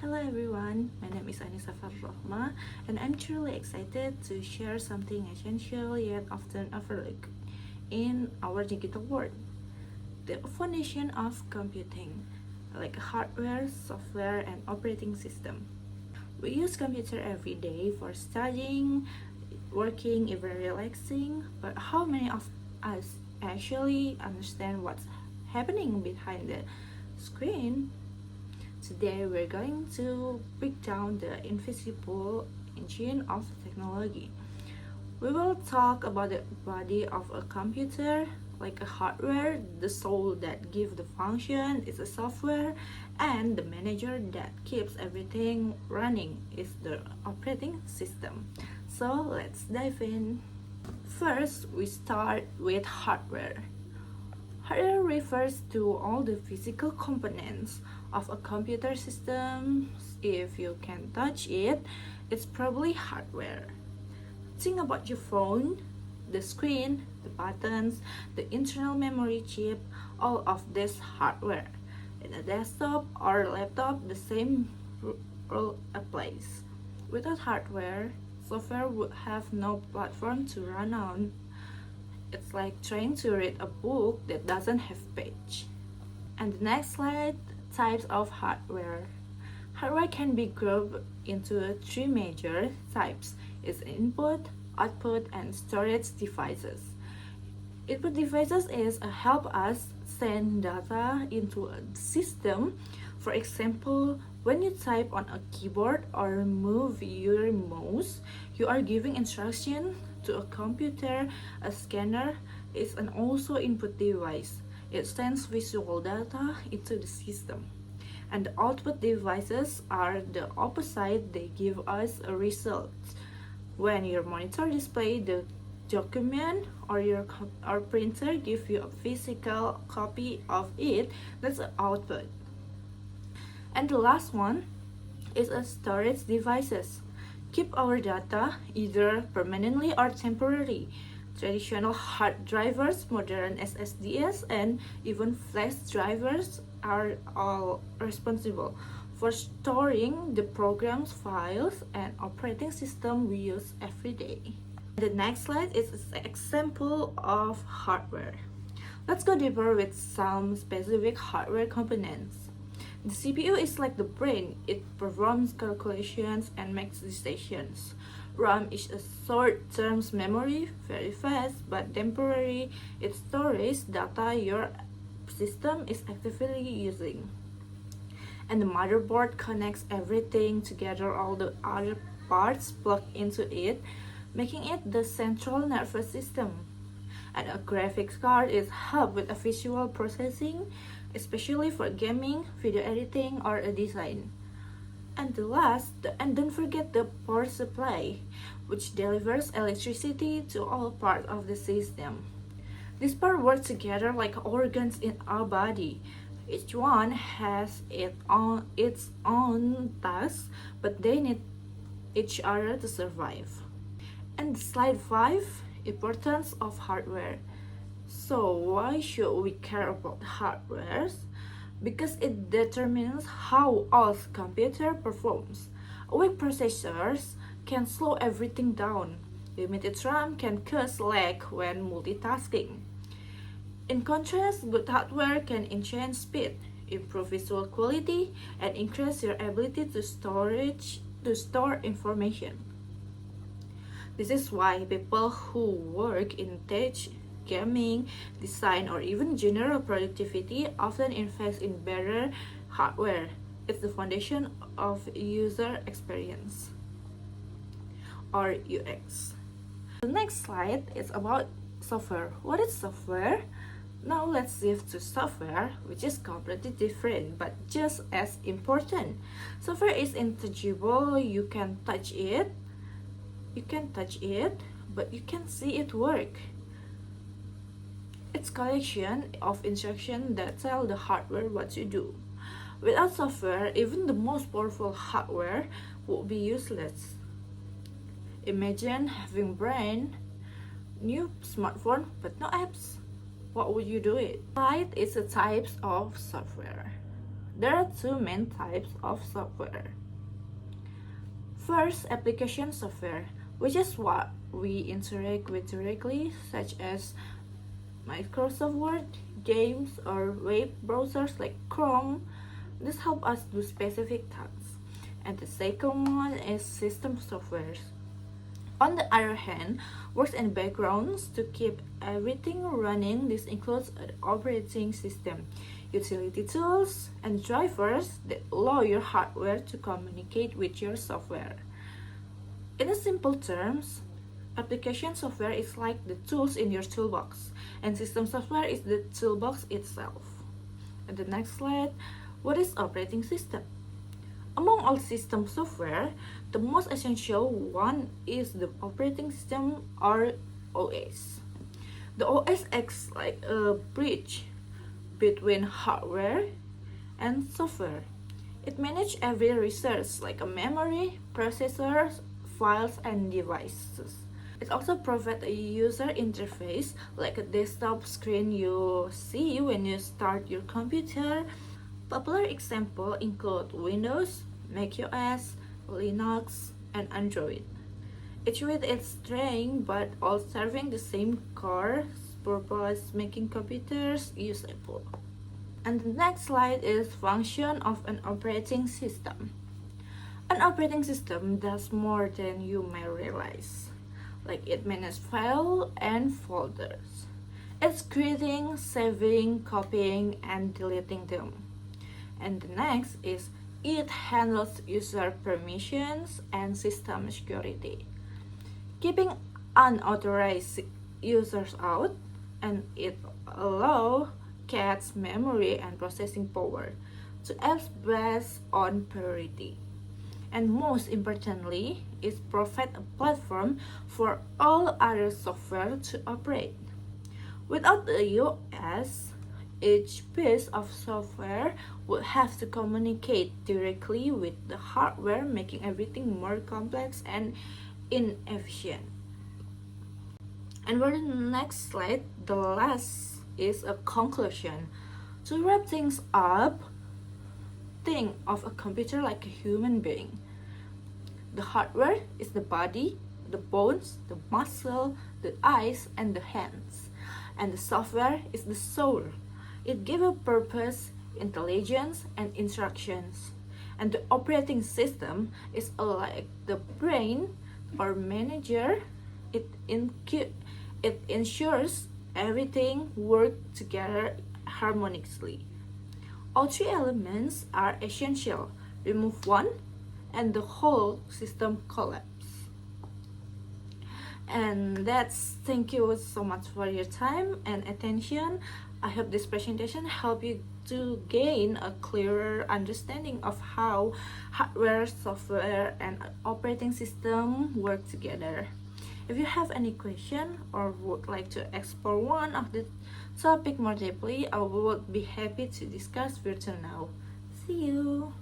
Hello everyone, my name is Anisa Fahru Rokhmah, and I'm truly excited to share something essential yet often overlooked in our digital world. The foundation of computing, like hardware, software, and operating system. We use computer every day for studying, working, even relaxing, but how many of us actually understand what's happening behind the screen? Today we're going to break down the invisible engine of technology. We will talk about the body of a computer, like a hardware, the soul that gives the function is a software, and the manager that keeps everything running is the operating system. So let's dive in. First, we start with hardware. Hardware refers to all the physical components of a computer system. If you can touch it, it's probably hardware. Think about your phone, the screen, the buttons, the internal memory chip, all of this hardware. In a desktop or laptop, the same rule applies. Without hardware, software would have no platform to run on. It's like trying to read a book that doesn't have page. And the next slide, types of hardware. Hardware can be grouped into three major types. It's input, output, and storage devices. Input devices is help us send data into a system. For example, when you type on a keyboard or move your mouse, you are giving instruction to a computer. A scanner is an also input device. It sends visual data into the system. And the output devices are the opposite, they give us a result. When your monitor display the document or your printer give you a physical copy of it, that's an output. And the last one is a storage devices. Keep our data either permanently or temporarily. Traditional hard drivers, modern SSDs, and even flash drivers are all responsible for storing the programs, files, and operating system we use every day. The next slide is an example of hardware. Let's go deeper with some specific hardware components. The CPU is like the brain. It performs calculations and makes decisions. RAM is a short-term memory, very fast but temporary. It stores data your system is actively using. And the motherboard connects everything together, all the other parts plug into it, making it the central nervous system. And a graphics card is help with a visual processing, especially for gaming, video editing, or a design. And don't forget the power supply, which delivers electricity to all parts of the system. These parts work together like organs in our body. Each one has its own task, but they need each other to survive. And slide 5, importance of hardware. So why should we care about hardware? Because it determines how our computer performs. Weak processors can slow everything down. Limited RAM can cause lag when multitasking. In contrast, good hardware can enhance speed, improve visual quality, and increase your ability to store information. This is why people who work in tech, gaming, design, or even general productivity often invest in better hardware. It's the foundation of user experience, or UX. The next slide is about software. What is software? Now let's shift to software, which is completely different but just as important. Software is intangible. You can touch it, but you can see it work. It's collection of instructions that tell the hardware what to do. Without software, even the most powerful hardware would be useless. Imagine having brand new smartphone but no apps. What would you do it? Slide is the types of software. There are two main types of software. First, application software, which is what we interact with directly, such as Microsoft Word, games, or web browsers like Chrome. This help us do specific tasks. And the second one is system software. On the other hand, works in backgrounds to keep everything running. This includes an operating system, utility tools, and drivers that allow your hardware to communicate with your software. In simple terms, application software is like the tools in your toolbox, and system software is the toolbox itself. And the next slide, what is operating system? Among all system software, the most essential one is the operating system or OS. The OS acts like a bridge between hardware and software. It manages every resource like a memory, processors, files, and devices. It also provides a user interface like a desktop screen you see when you start your computer. Popular examples include Windows, macOS, Linux, and Android. Each with its strength but all serving the same core purpose, making computers usable. And the next slide is function of an operating system. An operating system does more than you may realize. Like it manages files and folders. It's creating, saving, copying, and deleting them. And the next is it handles user permissions and system security, keeping unauthorized users out, and it allows cache memory and processing power to apps based on priority. And most importantly, it provides a platform for all other software to operate. Without the UTS, each piece of software would have to communicate directly with the hardware, making everything more complex and inefficient. And for the next slide, the last is a conclusion. To wrap things up, think of a computer like a human being. The hardware is the body, the bones, the muscle, the eyes, and the hands. And the software is the soul. It gives a purpose, intelligence, and instructions. And the operating system is like the brain or manager. It ensures everything works together harmoniously. All three elements are essential. Remove one, and the whole system collapses. And thank you so much for your time and attention. I hope this presentation helped you to gain a clearer understanding of how hardware, software, and operating system work together. If you have any question or would like to explore one of the topic more deeply, I would be happy to discuss virtual now. See you!